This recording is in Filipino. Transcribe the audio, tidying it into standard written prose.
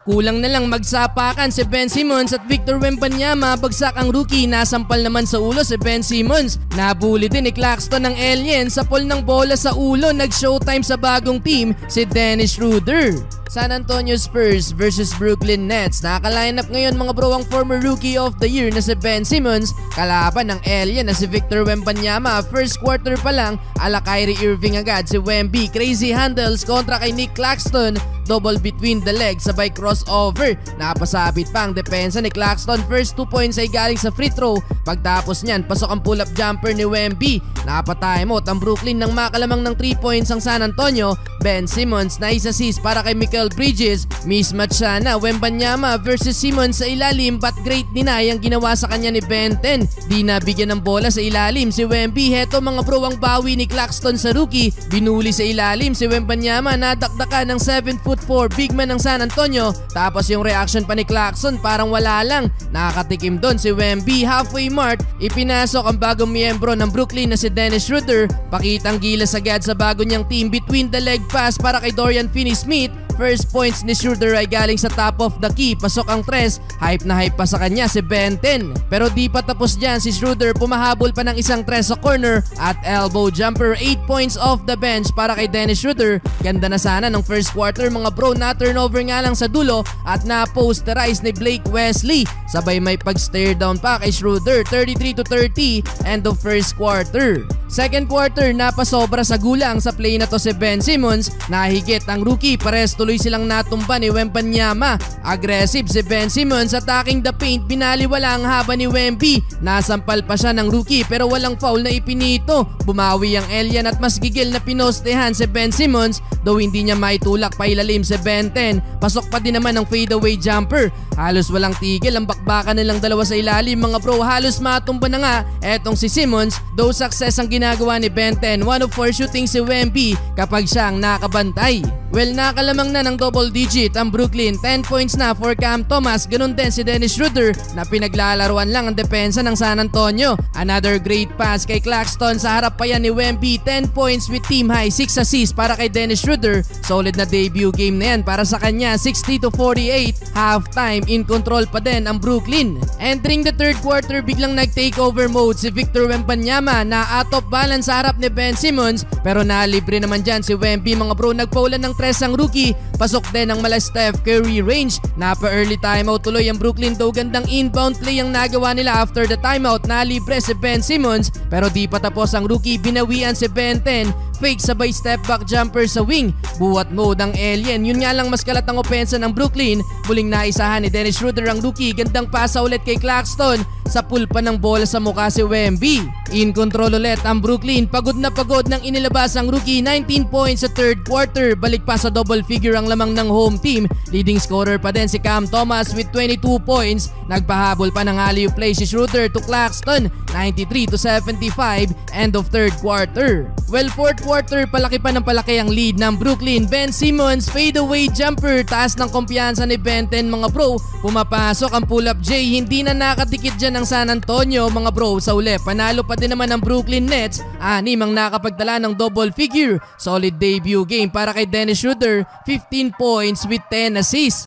Kulang na lang magsapakan si Ben Simmons at Victor Wembanyama, bagsak ang rookie, nasampal naman sa ulo si Ben Simmons. Nabuli din ni Claxton ng alien sa pull ng bola sa ulo, nag-showtime sa bagong team si Dennis Schroeder. San Antonio Spurs versus Brooklyn Nets. Nakaka-line up ngayon mga bro ang former Rookie of the Year na si Ben Simmons kalaban ng alien na si Victor Wembanyama. First quarter pa lang, ala Kyrie Irving agad si Wemby. Crazy handles kontra kay Nick Claxton. Double between the legs, sabay crossover. Napasabit pa ang depensa ni Claxton. First 2 points ay galing sa free throw. Pagtapos niyan, pasok ang pull-up jumper ni Wemby. Napatimeout ang Brooklyn nang makalamang ng 3 points ang San Antonio. Ben Simmons na assist para kay Mikal Bridges. Mismatch sana Wembanyama versus Simmons sa ilalim, but great deny ang ginawa sa kanya ni Ben 10. Di nabigyan ng bola sa ilalim si Wemby. Heto mga bro ang bawi ni Claxton sa rookie. Binuli sa ilalim si Wembanyama, nadakdakan ng 7'4" big man ng San Antonio. Tapos yung reaction pa ni Claxton parang wala lang. Nakakatikim doon si Wemby. Halfway mark, ipinasok ang bagong miyembro ng Brooklyn na si Dennis Schroeder. Pakitang gilas agad sa bago niyang team, between the leg pass para kay Dorian Finney-Smith. First points ni Schroeder ay galing sa top of the key. Pasok ang tres. Hype na hype pa sa kanya si Ben 10. Pero di pa tapos dyan si Schroeder. Pumahabol pa ng isang tres sa corner at elbow jumper. 8 points off the bench para kay Dennis Schroeder. Ganda na sana ng first quarter mga bro. Na turnover nga lang sa dulo at na-posterize ni Blake Wesley. Sabay may pag-stare down pa kay Schroeder. 33-30 end of first quarter. Second quarter, napasobra sa gulang sa play na to si Ben Simmons. Nahigit ang rookie, pares tuloy silang natumba ni Wembanyama. Aggressive si Ben Simmons, attacking the paint, binaliwala ang haba ni Wemby. Nasampal pa siya ng rookie pero walang foul na ipinito. Bumawi ang alien at mas gigil na pinostehan si Ben Simmons, though hindi niya maitulak pa ilalim si Ben 10. Pasok pa din naman ang fadeaway jumper. Halos walang tigil ang bakbakan nilang dalawa sa ilalim mga bro. Halos matumba na nga etong si Simmons, though success ang ginagawa ni Ben 10. 1 of 4 shooting si Wemby kapag siyang nakabantay. Well, nakalamang na ng double digit ang Brooklyn. 10 points na for Cam Thomas. Ganun din si Dennis Schroeder na pinaglalaruan lang ang depensa ng San Antonio. Another great pass kay Claxton. Sa harap pa yan ni Wemby. 10 points with team high. 6 assists para kay Dennis Schroeder. Solid na debut game na yan para sa kanya. 60-48. Halftime, in control pa din ang Brooklyn. Entering the third quarter, biglang nag-takeover mode si Victor Wembanyama na out of balance sa harap ni Ben Simmons. Pero nalibre naman dyan si Wemby mga bro. Nagpaulan ng tres ang rookie. Pasok din ang mala Steph Curry range. Napa-early timeout tuloy ang Brooklyn, though gandang inbound play ang nagawa nila after the timeout. Nalibre si Ben Simmons pero di pa tapos ang rookie. Binawian si Ben 10. Fake sabay step back jumper sa wing. Buwat mode ang alien. Yun nga lang mas kalat ang opensa ng Brooklyn. Muling naisahan ni Dennis Schroeder ang rookie. Gandang pasa ulit kay Claxton. Sa pull pa ng bola sa mukha si Wemby. In control ulit ang Brooklyn. Pagod na pagod nang inilabas ang rookie. 19 points sa third quarter. Balik pa sa double figure ang lamang ng home team. Leading scorer pa din si Cam Thomas with 22 points. Nagpahabol pa ng alley-oop play si Schroeder to Claxton. 93-75 end of third quarter. Well, fourth quarter, palaki pa ng palaki ang lead ng Brooklyn. Ben Simmons fadeaway jumper. Taas ng kumpiyansa ni Ben 10 mga bro. Pumapasok ang pull-up J. Hindi na nakadikit dyan ng San Antonio mga bro. Sa uli, panalo pa din naman ang Brooklyn Nets. 6 ang nakapagtala ng double figure. Solid debut game para kay Dennis Schroeder. 15 points with 10 assists.